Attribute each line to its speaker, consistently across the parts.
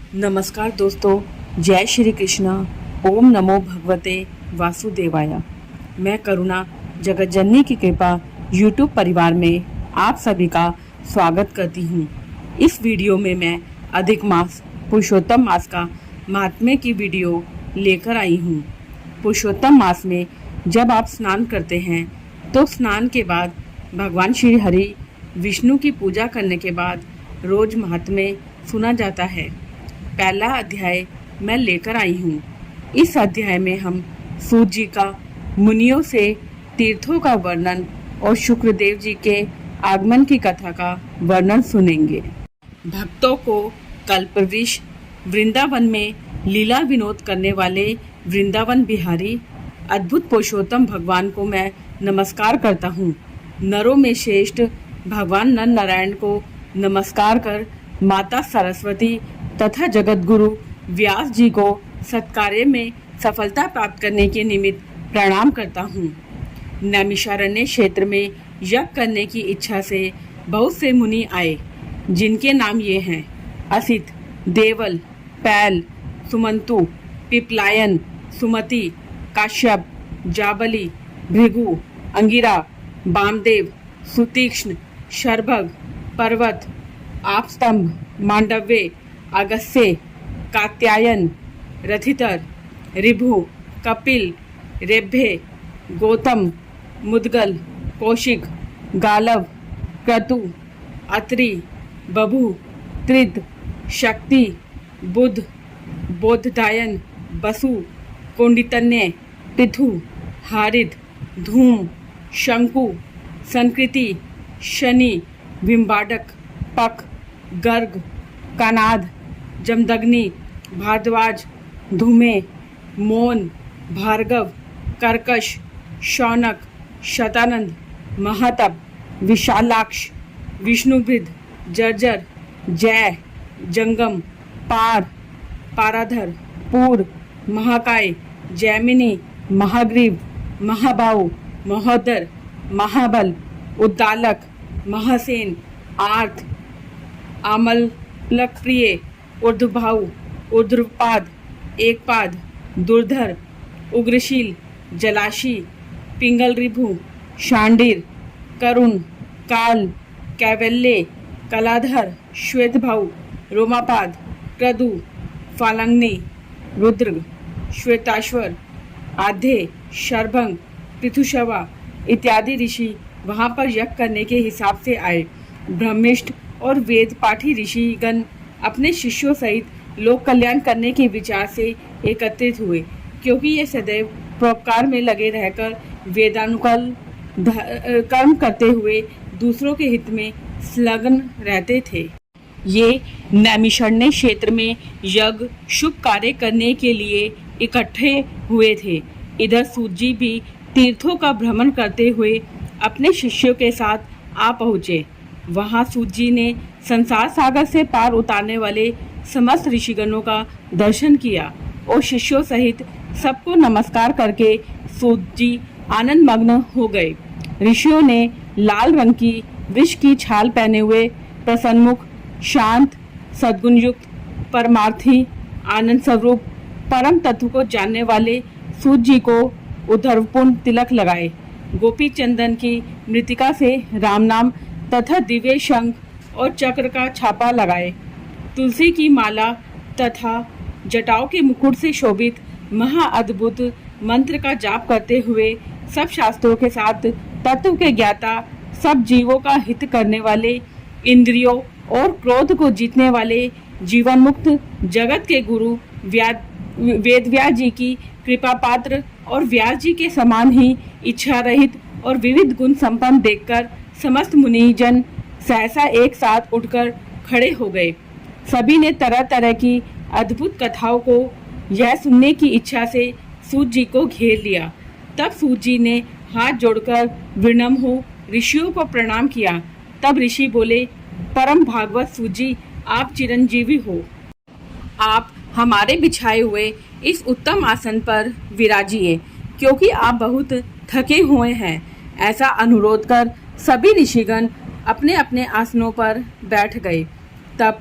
Speaker 1: नमस्कार दोस्तों, जय श्री कृष्णा। ओम नमो भगवते वासुदेवाय। मैं करुणा जगतजननी की कृपा यूट्यूब परिवार में आप सभी का स्वागत करती हूँ। इस वीडियो में मैं अधिक मास पुरुषोत्तम मास का महात्म्य की वीडियो लेकर आई हूँ। पुरुषोत्तम मास में जब आप स्नान करते हैं तो स्नान के बाद भगवान श्री हरि विष्णु की पूजा करने के बाद रोज महात्म्य सुना जाता है। पहला अध्याय मैं लेकर आई हूँ। इस अध्याय में हम सूत जी का मुनियों से तीर्थों का वर्णन और शुक्रदेव जी के आगमन की कथा का वर्णन सुनेंगे। भक्तों को कल्पवृक्ष वृंदावन में लीला विनोद करने वाले वृंदावन बिहारी अद्भुत पुरुषोत्तम भगवान को मैं नमस्कार करता हूँ। नरों में श्रेष्ठ भगवान नर नारायण को नमस्कार कर माता सरस्वती तथा जगतगुरु व्यास जी को सत्कार्य में सफलता प्राप्त करने के निमित्त प्रणाम करता हूँ। नैमिषारण्य क्षेत्र में यज्ञ करने की इच्छा से बहुत से मुनि आए, जिनके नाम ये हैं: असित, देवल, पैल, सुमंतु, पिपलायन, सुमति, काश्यप, जाबली, भृगु, अंगिरा, वामदेव, सुतीक्ष्ण, शरभग, पर्वत, आपस्तंभ, मांडव्य, अगस्त्य, कात्यायन, रथितर, ऋभु, कपिल, रेभ्य, गौतम, मुद्गल, कौशिक, गालव, क्रतु, अत्रि, बभु, त्रिद, शक्ति, बुध, बोधदायन, बसु, कौंडितन्य, पृथु, हारिद, धूम, शंकु, संकृति, शनि, बिंबाडक, पक, गर्ग, कानाद, जमदग्नि, भारद्वाज, धूमे, मोन, भार्गव, कर्कश, शौनक, शतानंद, महतप, विशालाक्ष, विष्णुभृद, जर्जर, जय, जंगम, पार, पाराधर, पूर, महाकाय, जैमिनी, महाग्रीव, महाबाहु, महोदर, महाबल, उद्दालक, महासेन, आर्थ, आमलकप्रिय, ऊर्ध्वबाहु, ऊर्ध्वपाद, एकपाद, दुर्धर, उग्रशील, जलाशी, पिंगल रिभु, शांडिर, करुण, काल, कैवल्य, कलाधर, श्वेतभाऊ, रोमापाद, क्रदु, फालंगनी, रुद्र, श्वेताश्वर, आधे, शरभंग, पृथुशवा इत्यादि ऋषि वहां पर यज्ञ करने के हिसाब से आए। ब्रह्मिष्ठ और वेद पाठी ऋषिगण अपने शिष्यों सहित लोक कल्याण करने के विचार से एकत्रित हुए, क्योंकि ये सदैव परोपकार में लगे रहकर वेदानुकूल कर्म करते हुए दूसरों के हित में संलग्न रहते थे। ये नैमिषारण्य क्षेत्र में यज्ञ शुभ कार्य करने के लिए इकट्ठे हुए थे। इधर सूत जी भी तीर्थों का भ्रमण करते हुए अपने शिष्यों के साथ आ पहुँचे। वहाँ सूत जी ने संसार सागर से पार उतारने वाले समस्त ऋषिगणों का दर्शन किया और शिष्यों सहित सबको नमस्कार करके सूत जी आनंद मग्न हो गए। ऋषियों ने लाल रंग की वृष की छाल पहने हुए प्रसन्नमुख, शांत, सद्गुण युक्त, परमार्थी, आनंद स्वरूप, परम तत्व को जानने वाले सूत जी को उद्धवपूर्ण तिलक लगाए। गोपी चंदन की मृतिका से राम नाम तथा दिव्य शंख और चक्र का छापा लगाए। तुलसी की माला तथा जटाओं के मुकुट से शोभित महाअद्भुत मंत्र का जाप करते हुए सब शास्त्रों के साथ तत्व के ज्ञाता, सब जीवों का हित करने वाले, इंद्रियों और क्रोध को जीतने वाले, जीवन मुक्त जगत के गुरु वेदव्यास जी की कृपा पात्र और व्यास जी के समान ही इच्छा रहित और विविध गुण संपन्न देखकर समस्त मुनिजन सहसा एक साथ उठकर खड़े हो गए। सभी ने तरह तरह की अद्भुत कथाओं को यह सुनने की इच्छा से सूत जी को घेर लिया। तब सूत जी ने हाथ जोड़कर विनम्र हो ऋषियों को प्रणाम किया। तब ऋषि बोले, परम भागवत सूत जी, आप चिरंजीवी हो। आप हमारे बिछाए हुए इस उत्तम आसन पर विराजिए, क्योंकि आप बहुत थके हुए हैं। ऐसा अनुरोध कर सभी ऋषिगण अपने अपने आसनों पर बैठ गए। तब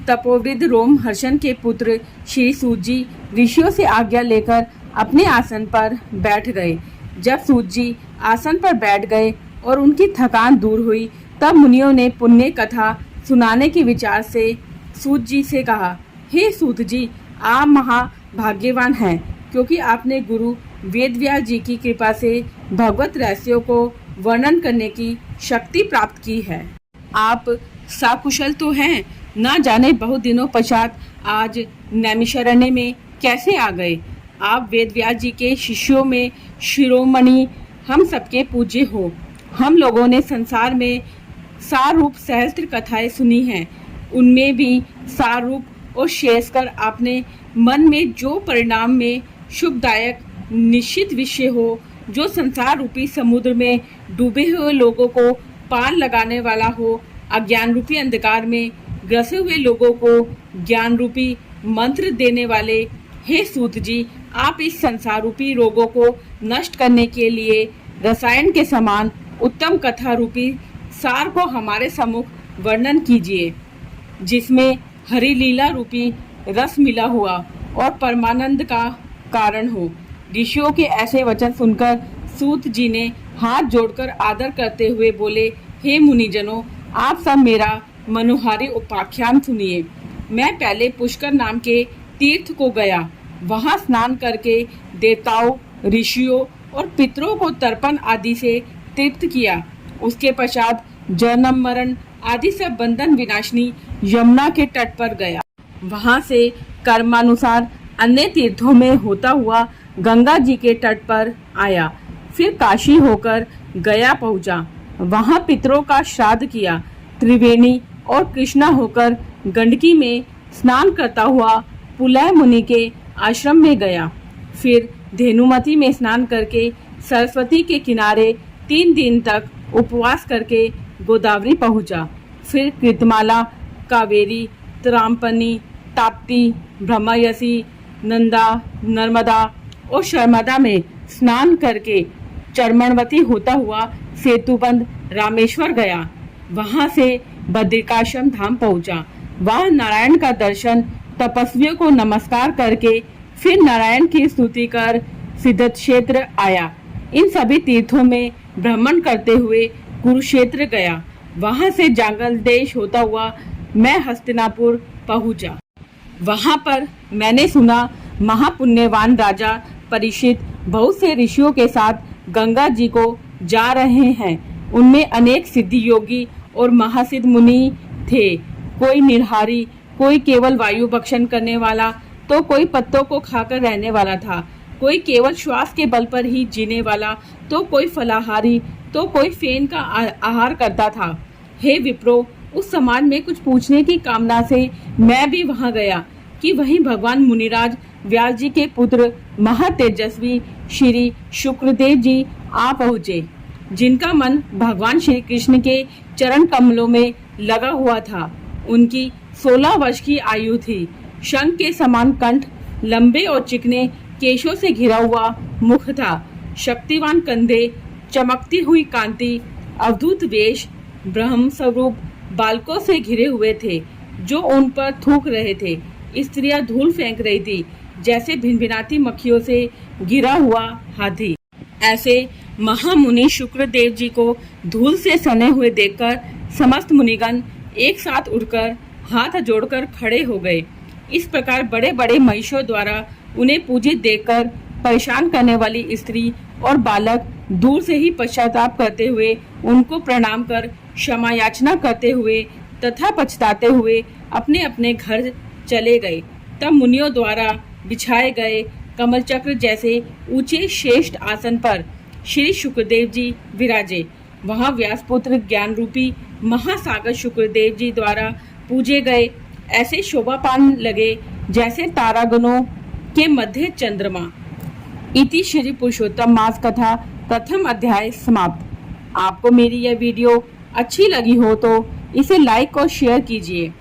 Speaker 1: तपोवृद्ध रोमहर्षण के पुत्र श्री सूत जी ऋषियों से आज्ञा लेकर अपने आसन पर बैठ गए। जब सूत जी आसन पर बैठ गए और उनकी थकान दूर हुई, तब मुनियों ने पुण्य कथा सुनाने के विचार से सूत जी से कहा, हे सूत जी, आप महाभाग्यवान हैं, क्योंकि आपने गुरु वेदव्यास जी की कृपा से भगवत रहस्यों को वर्णन करने की शक्ति प्राप्त की है। आप सकुशल तो हैं, ना जाने बहुत दिनों पश्चात आज नैमिषारण्य में कैसे आ गए। आप वेदव्यास जी के शिष्यों में शिरोमणि, हम सबके पूज्य हो। हम लोगों ने संसार में सारूप सहस्त्र कथाएं सुनी हैं, उनमें भी सारूप और शेषकर आपने मन में जो परिणाम में शुभदायक निश्चित विषय हो, जो संसार रूपी समुद्र में डूबे हुए लोगों को पार लगाने वाला हो, अज्ञान रूपी अंधकार में ग्रसे हुए लोगों को ज्ञान रूपी मंत्र देने वाले, हे सूत जी, आप इस संसार रूपी रोगों को नष्ट करने के लिए रसायन के समान उत्तम कथा रूपी सार को हमारे सम्मुख वर्णन कीजिए, जिसमें हरि लीला रूपी रस मिला हुआ और परमानंद का कारण हो। ऋषियों के ऐसे वचन सुनकर सूत जी ने हाथ जोड़कर आदर करते हुए बोले, हे मुनिजनों, आप सब मेरा मनोहारी उपाख्यान सुनिए। मैं पहले पुष्कर नाम के तीर्थ को गया, वहां स्नान करके देवताओं, ऋषियों और पितरों को तर्पण आदि से तृप्त किया। उसके पश्चात जन्म मरण आदि सब बंधन विनाशिनी यमुना के तट पर गया। वहां से कर्मानुसार अन्य तीर्थों में होता हुआ गंगा जी के तट पर आया। फिर काशी होकर गया पहुंचा, वहां पितरों का श्राद्ध किया। त्रिवेणी और कृष्णा होकर गंडकी में स्नान करता हुआ पुलह मुनि के आश्रम में गया। फिर धेनुमती में स्नान करके सरस्वती के किनारे 3 दिन तक उपवास करके गोदावरी पहुंचा। फिर कृतमाला, कावेरी, त्रामपनी, ताप्ती, ब्रह्मयसी, नंदा, नर्मदा और शर्मदा में स्नान करके चरमणवती होता हुआ सेतुबंध रामेश्वर गया। वहां से बद्रिकाश्रम धाम पहुंचा। वहां नारायण का दर्शन, तपस्वियों को नमस्कार करके फिर नारायण की स्तुति कर सिद्धक्षेत्र आया। इन सभी तीर्थों में भ्रमण करते हुए कुरुक्षेत्र गया। वहां से जांगल देश होता हुआ मैं हस्तिनापुर पहुंचा। वहां पर मैंने सुना महापुण्यवान राजा परीक्षित बहुत से ऋषियों के साथ गंगा जी को जा रहे हैं। उनमें अनेक सिद्धि योगी और महासिद्ध मुनि थे। कोई निराहारी, कोई केवल वायु भक्षण करने वाला, तो कोई पत्तों को खाकर रहने वाला था। कोई केवल श्वास के बल पर ही जीने वाला, तो कोई फलाहारी, तो कोई फेन का आहार करता था। हे विप्रो, उस समाज में कुछ पूछने की कामना से मैं भी वहां गया कि वहीं भगवान मुनिराज व्यास जी के पुत्र महातेजस्वी श्री शुक्रदेव जी आ पहुँचे, जिनका मन भगवान श्री कृष्ण के चरण कमलों में लगा हुआ था। उनकी 16 वर्ष की आयु थी। शंख के समान कंठ, लंबे और चिकने केशों से घिरा हुआ मुख था। शक्तिवान कंधे, चमकती हुई कांति, अवधूत वेश, ब्रह्म स्वरूप बालकों से घिरे हुए थे, जो उन पर थूक रहे थे। स्त्रियां धूल फेंक रही थी, जैसे भिनभिनाती मक्खियों से घिरा हुआ हाथी। ऐसे महामुनि शुक्रदेव जी को धूल से सने हुए देखकर समस्त मुनिगण एक साथ उठकर हाथ जोड़कर खड़े हो गए। इस प्रकार बड़े बड़े महिषों द्वारा उन्हें पूजित देखकर परेशान करने वाली स्त्री और बालक दूर से ही पश्चाताप करते हुए उनको प्रणाम कर क्षमा याचना करते हुए तथा पछताते हुए अपने अपने घर चले गए। तब मुनियों द्वारा बिछाए गए कमल चक्र जैसे ऊंचे श्रेष्ठ आसन पर श्री शुक्रदेव जी विराजे। वहां व्यासपुत्र ज्ञान रूपी महासागर शुक्रदेव जी द्वारा पूजे गए ऐसे शोभा पान लगे, जैसे तारागणों के मध्य चंद्रमा। इति श्री पुरुषोत्तम मास कथा प्रथम अध्याय समाप्त। आपको मेरी यह वीडियो अच्छी लगी हो तो इसे लाइक और शेयर कीजिए।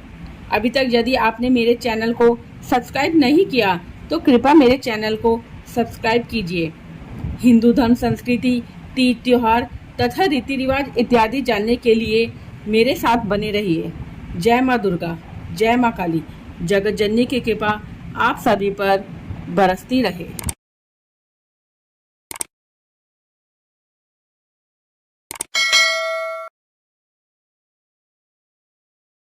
Speaker 1: अभी तक यदि आपने मेरे चैनल को सब्सक्राइब नहीं किया तो कृपया मेरे चैनल को सब्सक्राइब कीजिए। हिंदू धर्म, संस्कृति, तीज त्योहार तथा रीति रिवाज इत्यादि जानने के लिए मेरे साथ बने रहिए। जय माँ दुर्गा। जय माँ काली। जगत जननी की कृपा आप सभी पर बरसती रहे।